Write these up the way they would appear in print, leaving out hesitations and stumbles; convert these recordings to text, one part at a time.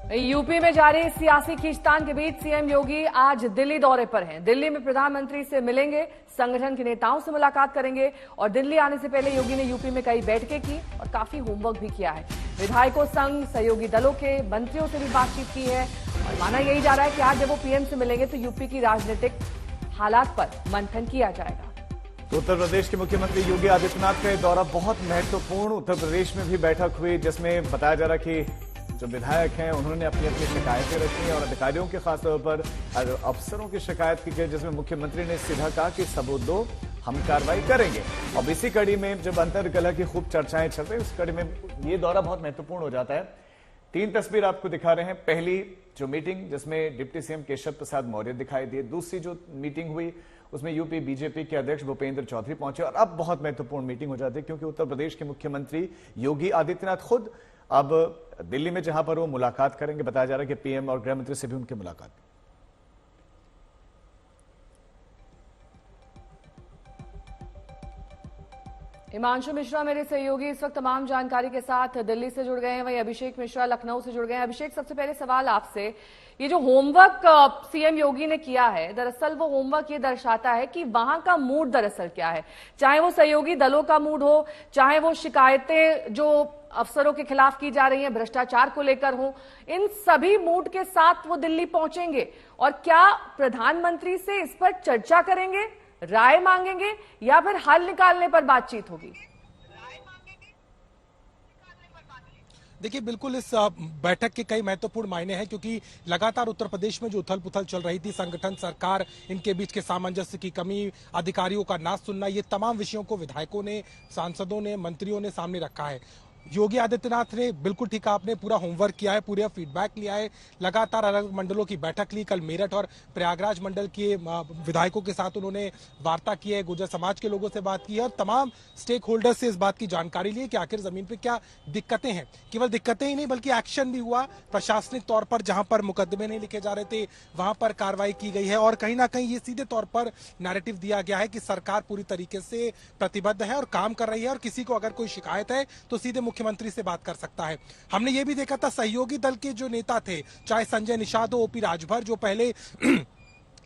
UP में जारी सियासी खींचतान के बीच सीएम योगी आज दिल्ली दौरे पर हैं। दिल्ली में प्रधानमंत्री से मिलेंगे, संगठन के नेताओं से मुलाकात करेंगे और दिल्ली आने से पहले योगी ने यूपी में कई बैठकें की और काफी होमवर्क भी किया है। विधायकों संग सहयोगी दलों के मंत्रियों से भी बातचीत की है और माना यही जा रहा है कि आज जब वो पीएम से मिलेंगे तो यूपी की राजनीतिक हालात पर मंथन किया जाएगा। तो उत्तर प्रदेश के मुख्यमंत्री योगी आदित्यनाथ का दौरा बहुत महत्वपूर्ण। उत्तर प्रदेश में भी बैठक हुई जिसमें बताया जा रहा कि जो विधायक हैं उन्होंने अपनी अपनी शिकायतें रखी और अधिकारियों के खासतौर पर अफसरों की शिकायत की गई, जिसमें मुख्यमंत्री ने सीधा कहा कि सबूत दो, हम कार्रवाई करेंगे। अब इसी कड़ी में जब अंतर्कलह की खूब चर्चाएं चल रही, उस कड़ी में ये दौरा बहुत महत्वपूर्ण हो जाता है। 3 तस्वीर आपको दिखा रहे हैं। पहली जो मीटिंग जिसमें डिप्टी सीएम केशव प्रसाद मौर्य दिखाई दिए। दूसरी जो मीटिंग हुई उसमें यूपी बीजेपी के अध्यक्ष भूपेंद्र चौधरी पहुंचे। और अब बहुत महत्वपूर्ण मीटिंग हो जाती है क्योंकि उत्तर प्रदेश के मुख्यमंत्री योगी आदित्यनाथ खुद अब दिल्ली में जहां पर वो मुलाकात करेंगे। बताया जा रहा है कि पीएम और गृह मंत्री से भी उनकी मुलाकात। हिमांशु मिश्रा मेरे सहयोगी इस वक्त तमाम जानकारी के साथ दिल्ली से जुड़ गए हैं। वहीं अभिषेक मिश्रा लखनऊ से जुड़ गए हैं। अभिषेक, सबसे पहले सवाल आपसे, ये जो होमवर्क सीएम योगी ने किया है, दरअसल वो होमवर्क ये दर्शाता है कि वहां का मूड दरअसल क्या है, चाहे वो सहयोगी दलों का मूड हो, चाहे वो शिकायतें जो अफसरों के खिलाफ की जा रही हैं भ्रष्टाचार को लेकर हो, इन सभी मूड के साथ वो दिल्ली पहुंचेंगे और क्या प्रधानमंत्री से इस पर चर्चा करेंगे, राय मांगेंगे या फिर हल निकालने पर बातचीत होगी? देखिए, बिल्कुल इस बैठक के कई महत्वपूर्ण मायने हैं क्योंकि लगातार उत्तर प्रदेश में जो उथल पुथल चल रही थी, संगठन, सरकार, इनके बीच के सामंजस्य की कमी, अधिकारियों का ना सुनना, ये तमाम विषयों को विधायकों ने, सांसदों ने, मंत्रियों ने सामने रखा है। योगी आदित्यनाथ ने बिल्कुल ठीक आपने पूरा होमवर्क किया है, पूरा फीडबैक लिया है, लगातार अलग मंडलों की बैठक ली। कल मेरठ और प्रयागराज मंडल के विधायकों के साथ उन्होंने वार्ता की है, गुर्जर समाज के लोगों से बात की है और तमाम स्टेक होल्डर से इस बात की जानकारी ली है कि आखिर जमीन पे क्या दिक्कतें हैं। केवल दिक्कतें ही नहीं बल्कि एक्शन भी हुआ, प्रशासनिक तौर पर जहां पर मुकदमे नहीं लिखे जा रहे थे वहां पर कार्रवाई की गई है और कहीं ना कहीं ये सीधे तौर पर नैरेटिव दिया गया है कि सरकार पूरी तरीके से प्रतिबद्ध है और काम कर रही है और किसी को अगर कोई शिकायत है तो सीधे मुख्यमंत्री से बात कर सकता है। हमने ये भी देखा था सहयोगी दल के जो नेता थे, चाहे संजय निषाद हो, ओपी राजभर, जो पहले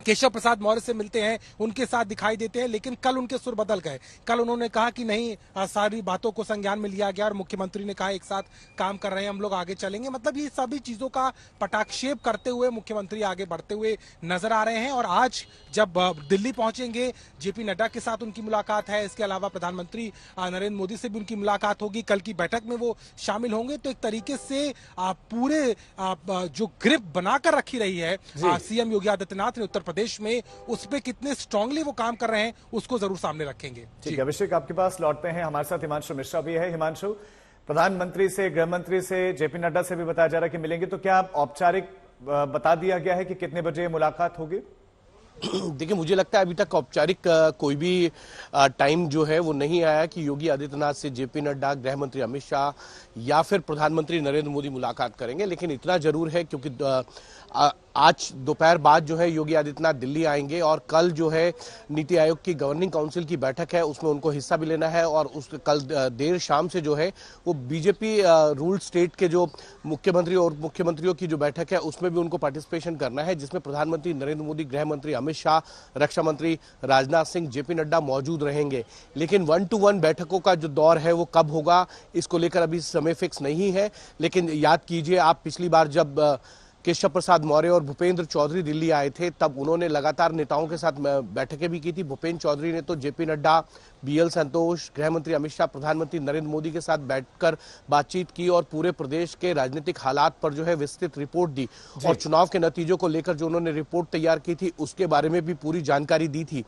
केशव प्रसाद मौर्य से मिलते हैं, उनके साथ दिखाई देते हैं, लेकिन कल उनके सुर बदल गए। कल उन्होंने कहा कि नहीं, सारी बातों को संज्ञान में लिया गया और मुख्यमंत्री ने कहा एक साथ काम कर रहे हैं, हम लोग आगे चलेंगे। मतलब ये सभी चीजों का पटाक्षेप करते हुए मुख्यमंत्री आगे बढ़ते हुए नजर आ रहे हैं और आज जब दिल्ली पहुंचेंगे, जेपी नड्डा के साथ उनकी मुलाकात है, इसके अलावा प्रधानमंत्री नरेंद्र मोदी से भी उनकी मुलाकात होगी, कल की बैठक में वो शामिल होंगे। तो एक तरीके से पूरे जो ग्रिप बनाकर रखी रही है सीएम योगी आदित्यनाथ ने उत्तर प्रदेश में, उस पे कितने स्ट्रांगली वो काम कर रहे हैं उसको जरूर सामने रखेंगे। ठीक है अभिषेक, आपके पास लौटते हैं। हमारे साथ हिमांशु मिश्रा भी है। हिमांशु, प्रधानमंत्री से, गृह मंत्री से, जेपी नड्डा से भी बताया जा रहा है कि मिलेंगे, तो क्या औपचारिक बता दिया गया है कि कितने बजे मुलाकात होगी? देखिए, मुझे लगता है अभी तक औपचारिक कोई भी टाइम जो है वो नहीं आया कि योगी आदित्यनाथ से जेपी नड्डा, गृह मंत्री अमित शाह या फिर प्रधानमंत्री नरेंद्र मोदी मुलाकात करेंगे। लेकिन इतना जरूर है क्योंकि आज दोपहर बाद जो है योगी आदित्यनाथ दिल्ली आएंगे और कल जो है नीति आयोग की गवर्निंग काउंसिल की बैठक है, उसमें उनको हिस्सा भी लेना है और उस कल देर शाम से जो है वो बीजेपी रूल स्टेट के जो मुख्यमंत्री और मुख्यमंत्रियों की जो बैठक है उसमें भी उनको पार्टिसिपेशन करना है, जिसमें प्रधानमंत्री नरेंद्र मोदी, गृह मंत्री अमित शाह, रक्षा मंत्री राजनाथ सिंह, जेपी नड्डा मौजूद रहेंगे। लेकिन 1-to-1 बैठकों का जो दौर है वो कब होगा इसको लेकर अभी समय फिक्स नहीं है। लेकिन याद कीजिए, आप पिछली बार जब केशव प्रसाद मौर्य और भूपेंद्र चौधरी दिल्ली आए थे तब उन्होंने लगातार नेताओं के साथ बैठकें भी की थी। भूपेंद्र चौधरी ने तो जेपी नड्डा, बीएल संतोष, गृह मंत्री अमित शाह, प्रधानमंत्री नरेंद्र मोदी के साथ बैठकर बातचीत की और पूरे प्रदेश के राजनीतिक हालात पर जो है विस्तृत रिपोर्ट दी और चुनाव के नतीजों को लेकर जो उन्होंने रिपोर्ट तैयार की थी उसके बारे में भी पूरी जानकारी दी थी।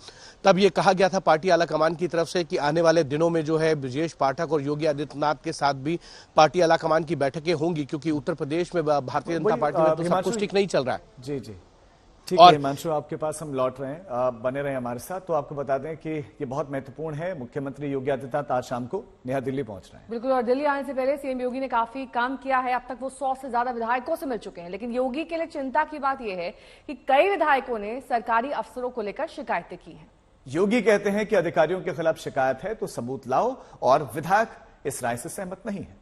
तब ये कहा गया था पार्टी आलाकमान की तरफ से कि आने वाले दिनों में जो है ब्रजेश पाठक और योगी आदित्यनाथ के साथ भी पार्टी आलाकमान की बैठकें होंगी क्योंकि उत्तर प्रदेश में भारतीय जनता पार्टी में तो सब कुछ ठीक नहीं चल रहा है। जी जी, ठीक है हिमांशु, आपके पास हम लौट रहे हैं, आप बने रहे हमारे साथ। तो आपको बता दें कि ये बहुत महत्वपूर्ण है, मुख्यमंत्री योगी आदित्यनाथ आज शाम को नया दिल्ली पहुंच रहे हैं। बिल्कुल, और दिल्ली आने से पहले सीएम योगी ने काफी काम किया है। अब तक वो 100 से ज्यादा विधायकों से मिल चुके हैं। लेकिन योगी के लिए चिंता की बात यह है कि कई विधायकों ने सरकारी अफसरों को लेकर शिकायतें की हैं। योगी कहते हैं कि अधिकारियों के खिलाफ शिकायत है तो सबूत लाओ और विधायक इस राय से सहमत नहीं है।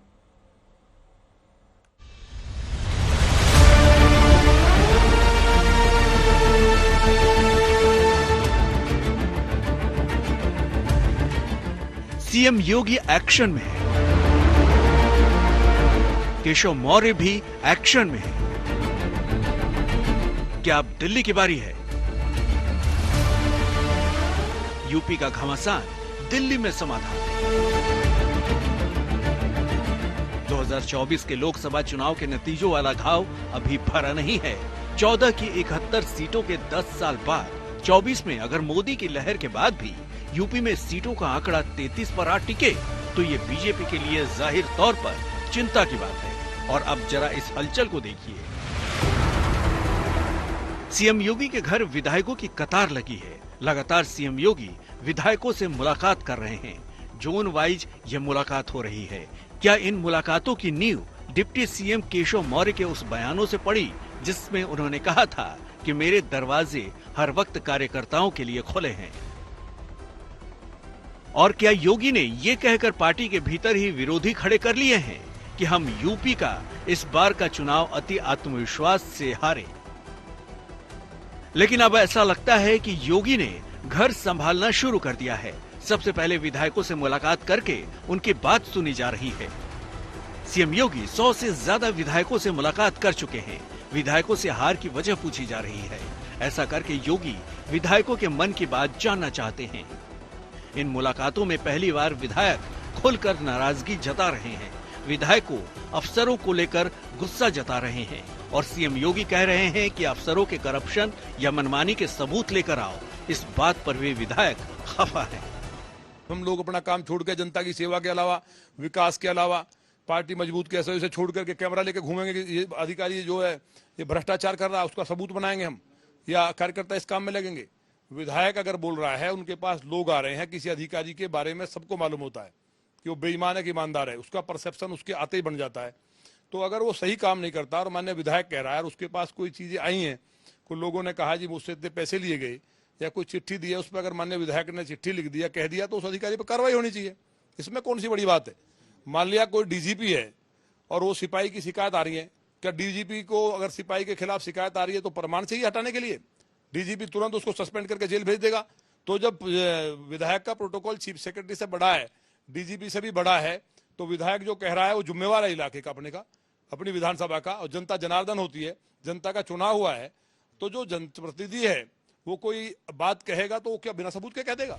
सीएम योगी एक्शन में है, केशव मौर्य भी एक्शन में है। क्या अब दिल्ली की बारी है? यूपी का घमासान, दिल्ली में समाधान। 2024 के लोकसभा चुनाव के नतीजों वाला घाव अभी भरा नहीं है। 14 की 71 सीटों के 10 साल बाद 24 में अगर मोदी की लहर के बाद भी यूपी में सीटों का आंकड़ा 33 पर आ टिके तो ये बीजेपी के लिए जाहिर तौर पर चिंता की बात है। और अब जरा इस हलचल को देखिए। सीएम योगी के घर विधायकों की कतार लगी है। लगातार सीएम योगी विधायकों से मुलाकात कर रहे हैं। जोन वाइज ये मुलाकात हो रही है। क्या इन मुलाकातों की नींव डिप्टी सीएम केशव मौर्य के उस बयानों से पड़ी जिसमें उन्होंने कहा था कि मेरे दरवाजे हर वक्त कार्यकर्ताओं के लिए खुले हैं? और क्या योगी ने ये कहकर पार्टी के भीतर ही विरोधी खड़े कर लिए हैं कि हम यूपी का इस बार का चुनाव अति आत्मविश्वास से हारे? लेकिन अब ऐसा लगता है कि योगी ने घर संभालना शुरू कर दिया है। सबसे पहले विधायकों से मुलाकात करके उनकी बात सुनी जा रही है। सीएम योगी 100 से ज्यादा विधायकों से मुलाकात कर चुके हैं। विधायकों से हार की वजह पूछी जा रही है। ऐसा करके योगी विधायकों के मन की बात जानना चाहते हैं। इन मुलाकातों में पहली बार विधायक खुलकर नाराजगी जता रहे हैं। विधायकों अफसरों को लेकर गुस्सा जता रहे हैं और सीएम योगी कह रहे हैं कि अफसरों के करप्शन या मनमानी के सबूत लेकर आओ। इस बात पर वे विधायक खफा हैं। हम लोग अपना काम छोड़ के जनता की सेवा के अलावा, विकास के अलावा, पार्टी मजबूत कैसे उसे छोड़ करके कैमरा लेके घूमेंगे कि ये अधिकारी जो है ये भ्रष्टाचार कर रहा है, उसका सबूत बनाएंगे हम, या कार्यकर्ता इस काम में लगेंगे? विधायक अगर बोल रहा है, उनके पास लोग आ रहे हैं, किसी अधिकारी के बारे में सबको मालूम होता है कि वो बेईमान है कि ईमानदार है, उसका परसेप्शन उसके आते ही बन जाता है। तो अगर वो सही काम नहीं करता और माननीय विधायक कह रहा है और उसके पास कोई चीजें आई हैं, कोई लोगों ने कहा जी मुझसे इतने पैसे लिए गए या कोई चिट्ठी दी है, उस पर अगर माननीय विधायक ने चिट्ठी लिख दिया, कह दिया, तो उस अधिकारी पर कार्रवाई होनी चाहिए। इसमें कौन सी बड़ी बात है? मान लिया कोई डीजीपी है और वो सिपाही की शिकायत आ रही है, क्या डीजीपी को अगर सिपाही के खिलाफ शिकायत आ रही है तो प्रमाण से ही हटाने के लिए डीजीपी तुरंत उसको सस्पेंड करके जेल भेज देगा? तो जब विधायक का प्रोटोकॉल चीफ सेक्रेटरी से बड़ा है, डीजीपी से भी बड़ा है, तो विधायक जो कह रहा है वो जिम्मेवार है इलाके का, अपने का, अपनी विधानसभा का, और जनता जनार्दन होती है, जनता का चुनाव हुआ है, तो जो जनप्रतिनिधि है वो कोई बात कहेगा तो वो क्या बिना सबूत के कह देगा?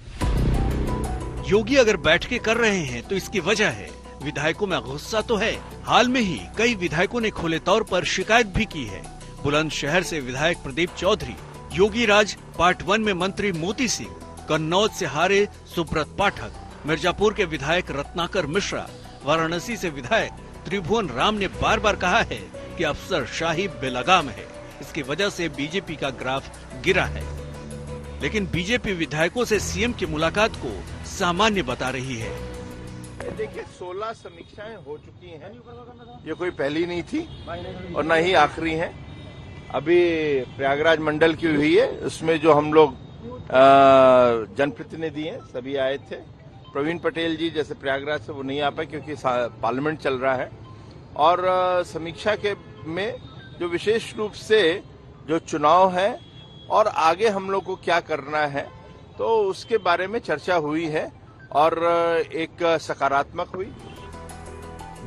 योगी अगर बैठकें कर रहे हैं तो इसकी वजह है विधायकों में गुस्सा तो है। हाल में ही कई विधायकों ने खुले तौर पर शिकायत भी की है। बुलंदशहर से विधायक प्रदीप चौधरी, योगी राज पार्ट 1 में मंत्री मोती सिंह, कन्नौज से हारे सुब्रत पाठक, मिर्जापुर के विधायक रत्नाकर मिश्रा, वाराणसी से विधायक त्रिभुवन राम ने बार बार कहा है कि अफसरशाही बेलगाम है। इसकी वजह से बीजेपी का ग्राफ गिरा है। लेकिन बीजेपी विधायकों से सीएम की मुलाकात को सामान्य बता रही है। देखिए 16 समीक्षाएं हो चुकी हैं, ये कोई पहली नहीं थी और न ही आखिरी है। अभी प्रयागराज मंडल की हुई है, उसमें जो हम लोग जनप्रतिनिधि हैं सभी आए थे। प्रवीण पटेल जी जैसे प्रयागराज से वो नहीं आ पाए क्योंकि पार्लियामेंट चल रहा है। और समीक्षा के में जो विशेष रूप से जो चुनाव है और आगे हम लोग को क्या करना है, तो उसके बारे में चर्चा हुई है और एक सकारात्मक हुई।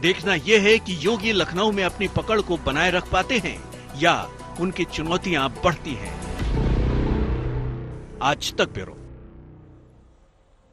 देखना यह है कि योगी लखनऊ में अपनी पकड़ को बनाए रख पाते हैं या उनकी चुनौतियां बढ़ती हैं। आज तक ब्यूरो।